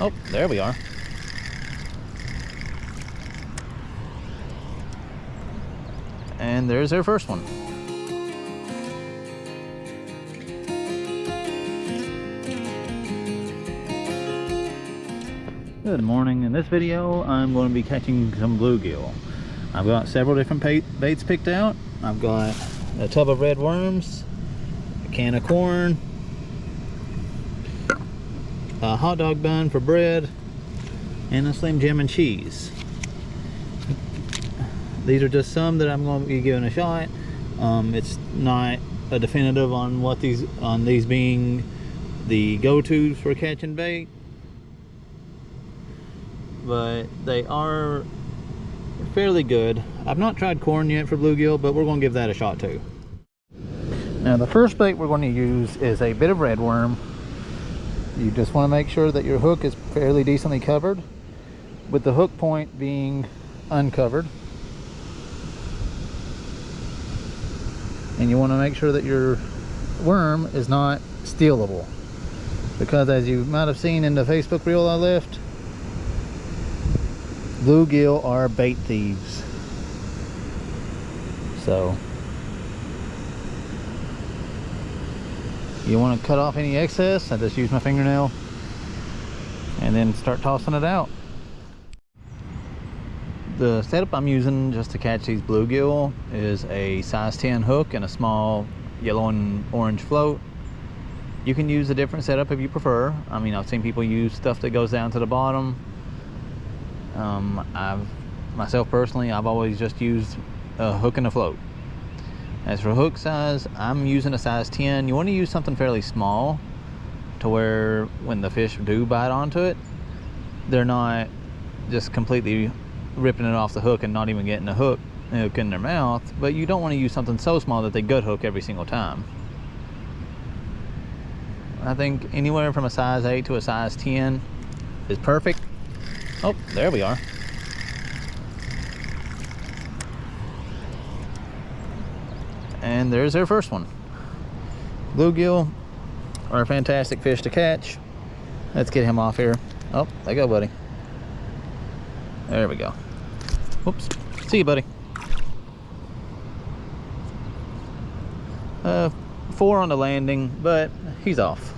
Oh, there we are. And there's our first one. Good morning. In this video, I'm going to be catching some bluegill. I've got several different baits picked out. I've got a tub of red worms, a can of corn, a hot dog bun for bread, and a Slim Jim and cheese. These are just some that I'm going to be giving a shot. It's not a definitive on what these being the go-tos for catching bait, but they are fairly good. I've not tried corn yet for bluegill, but we're going to give that a shot too. Now the first bait we're going to use is a bit of red worm. You just want to make sure that your hook is fairly decently covered, with the hook point being uncovered. And you want to make sure that your worm is not stealable, because as you might have seen in the Facebook reel I left, bluegill are bait thieves. So you want to cut off any excess. I just use my fingernail and then start tossing it out. The setup I'm using just to catch these bluegill is a size 10 hook and a small yellow and orange float. You can use a different setup if you prefer. I mean, I've seen people use stuff that goes down to the bottom. Myself personally, I've always just used a hook and a float. As for hook size, I'm using a size 10. You want to use something fairly small to where when the fish do bite onto it, they're not just completely ripping it off the hook and not even getting the hook in their mouth. But you don't want to use something so small that they gut hook every single time. I think anywhere from a size 8 to a size 10 is perfect. Oh, there we are. And there's our first one. Bluegill are a fantastic fish to catch. Let's get him off here. Oh, there you go, buddy. There we go. Whoops. See you, buddy. 4 on the landing, but he's off.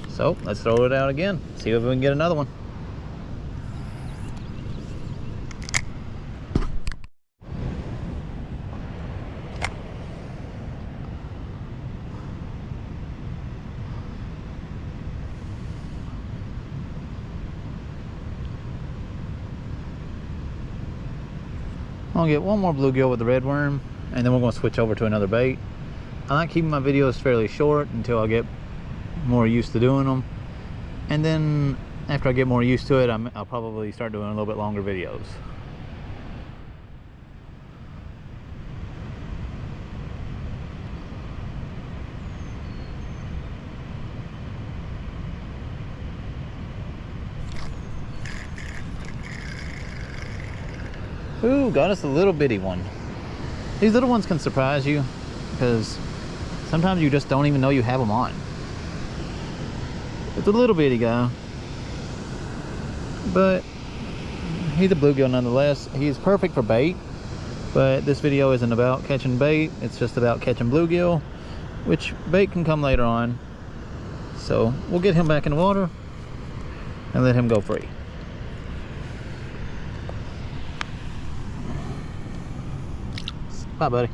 So let's throw it out again. See if we can get another one. I'm gonna get one more bluegill with the red worm, and then we're gonna switch over to another bait. I like keeping my videos fairly short until I get more used to doing them, and then after I get more used to it, I'll probably start doing a little bit longer videos. Ooh, got us a little bitty one. These little ones can surprise you because sometimes you just don't even know you have them on. It's a little bitty guy, but he's a bluegill nonetheless. He's perfect for bait, but this video isn't about catching bait. It's just about catching bluegill, which bait can come later on. So we'll get him back in the water and let him go free. Bye, buddy.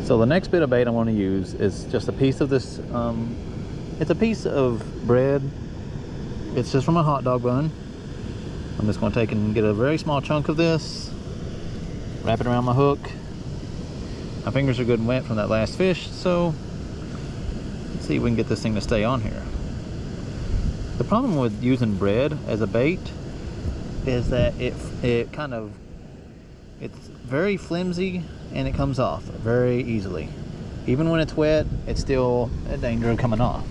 So the next bit of bait I want to use is just a piece of this, it's a piece of bread. It's just from a hot dog bun. I'm just going to take and get a very small chunk of this, wrap it around my hook. My fingers are good and wet from that last fish, so let's see if we can get this thing to stay on here. The problem with using bread as a bait is that it's very flimsy and it comes off very easily. Even when it's wet, it's still a danger of coming off.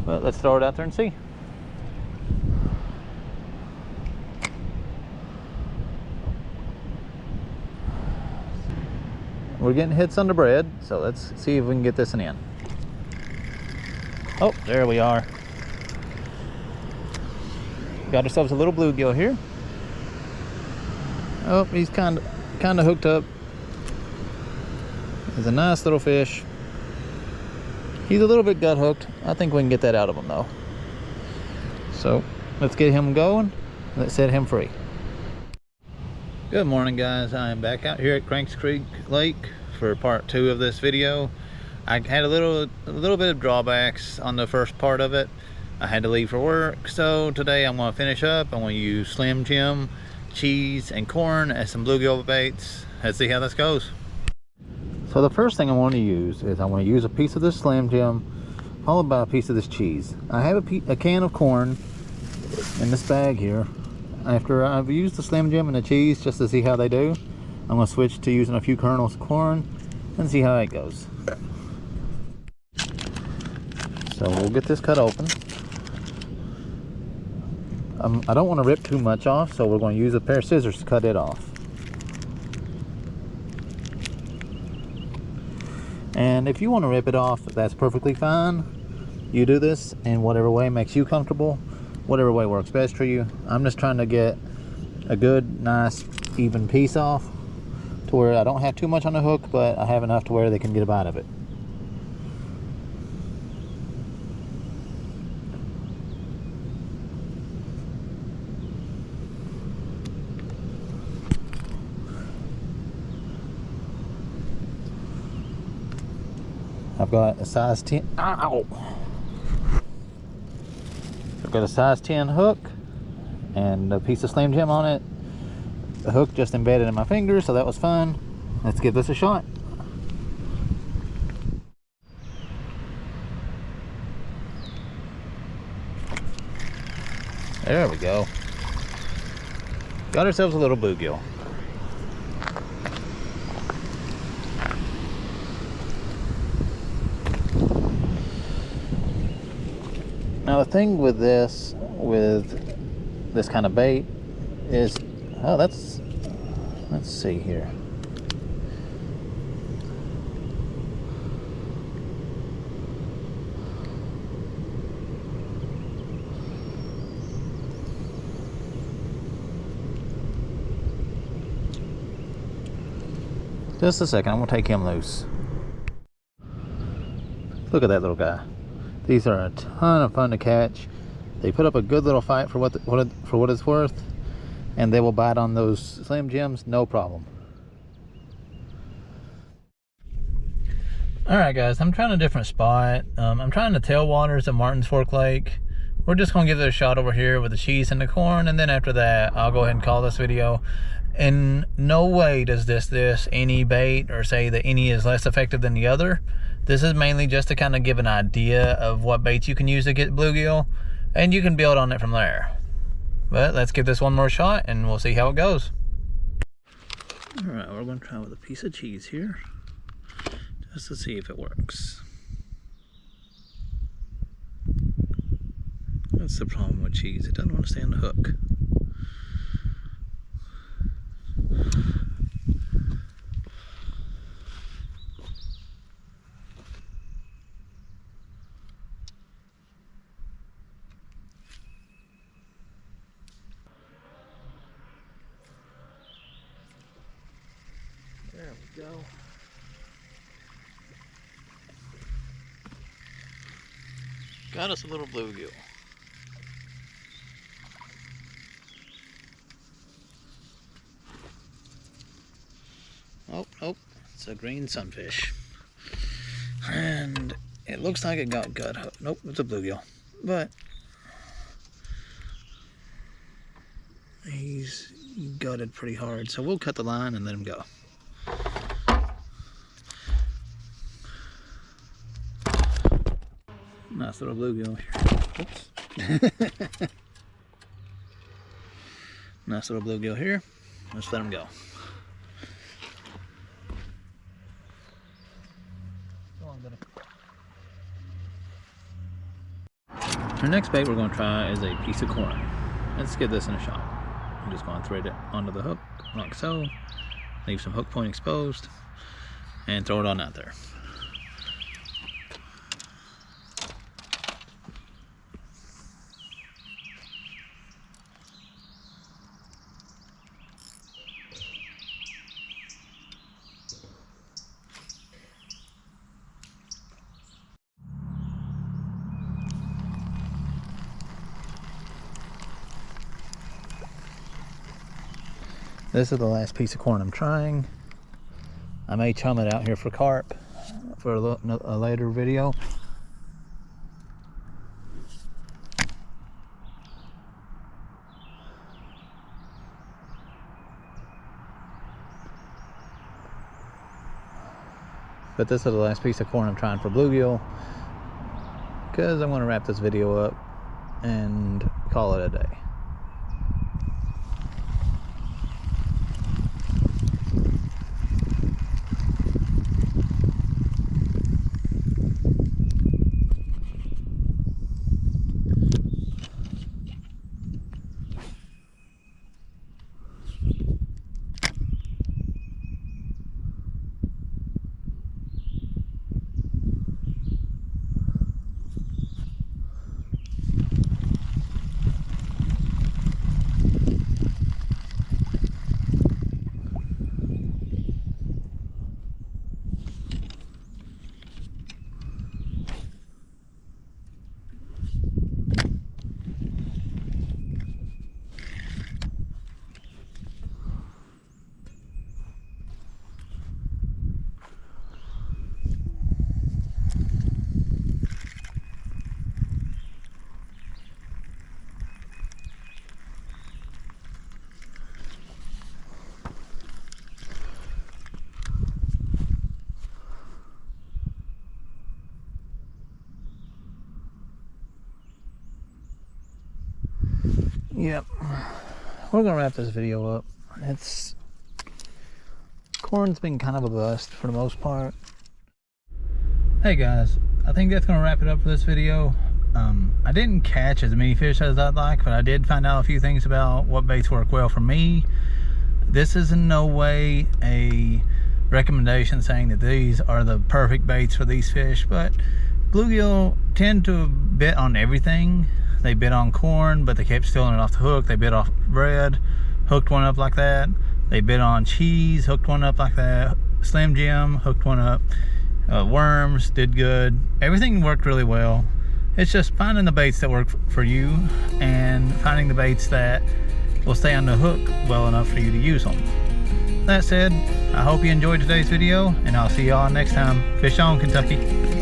But let's throw it out there and see. we're getting hits on the bread, so let's see if we can get this in. Oh, there we are. Got ourselves a little bluegill here. Oh, he's kind of hooked up. He's a nice little fish. He's a little bit gut hooked. I think we can get that out of him though. So let's get him going. Let's set him free. Good morning, guys. I am back out here at Cranks Creek Lake for part 2 of this video. I had a little bit of drawbacks on the first part of it. I had to leave for work, so today I'm going to finish up. I'm going to use Slim Jim, cheese, and corn as some bluegill baits. Let's see how this goes. So the first thing I want to use is I want to use a piece of this Slim Jim followed by a piece of this cheese. I have a can of corn in this bag here. After I've used the Slim Jim and the cheese just to see how they do, I'm going to switch to using a few kernels of corn and see how it goes. So we'll get this cut open. I don't want to rip too much off, so we're going to use a pair of scissors to cut it off. And if you want to rip it off, that's perfectly fine. You do this in whatever way makes you comfortable, whatever way works best for you. I'm just trying to get a good, nice, even piece off to where I don't have too much on the hook, but I have enough to where they can get a bite of it. I've got a size 10, ow! I've got a size 10 hook and a piece of Slim Jim on it. The hook just embedded in my finger, so that was fun. Let's give this a shot. There we go. Got ourselves a little bluegill. Now the thing with this kind of bait is, oh, let's see here. Just a second, I'm gonna take him loose. Look at that little guy. These are a ton of fun to catch. They put up a good little fight for what it's worth, and they will bite on those Slim Jims, no problem. All right, guys, I'm trying a different spot. I'm trying the tailwaters at Martin's Fork Lake. We're just gonna give it a shot over here with the cheese and the corn, and then after that, I'll go ahead and call this video. In no way does this any bait or say that any is less effective than the other. This is mainly just to kind of give an idea of what baits you can use to get bluegill, and you can build on it from there. But let's give this one more shot and we'll see how it goes. All right, we're going to try with a piece of cheese here just to see if it works. That's the problem with cheese, it doesn't want to stay on the hook. There we go. Got us a little bluegill. Oh, it's a green sunfish. And it looks like it got gut hooked. Nope, it's a bluegill. But he's gutted pretty hard, so we'll cut the line and let him go. Nice little bluegill here. Oops. Nice little bluegill here. Let's let him go. Our next bait we're going to try is a piece of corn. Let's give this in a shot. I'm just going to thread it onto the hook like so. Leave some hook point exposed. and throw it on out there. This is the last piece of corn I'm trying. I may chum it out here for carp for a later video. But this is the last piece of corn I'm trying for bluegill, because I'm going to wrap this video up and call it a day. Yep, we're gonna wrap this video up. Corn's been kind of a bust for the most part. Hey guys, I think that's gonna wrap it up for this video. I didn't catch as many fish as I'd like, but I did find out a few things about what baits work well for me. This is in no way a recommendation saying that these are the perfect baits for these fish, but bluegill tend to bit on everything. They bit on corn, but they kept stealing it off the hook. They bit off bread, hooked one up like that. They bit on cheese, hooked one up like that. Slim Jim, hooked one up. Worms, did good. Everything worked really well. It's just finding the baits that work for you and finding the baits that will stay on the hook well enough for you to use them. That said, I hope you enjoyed today's video, and I'll see y'all next time. Fish on, Kentucky.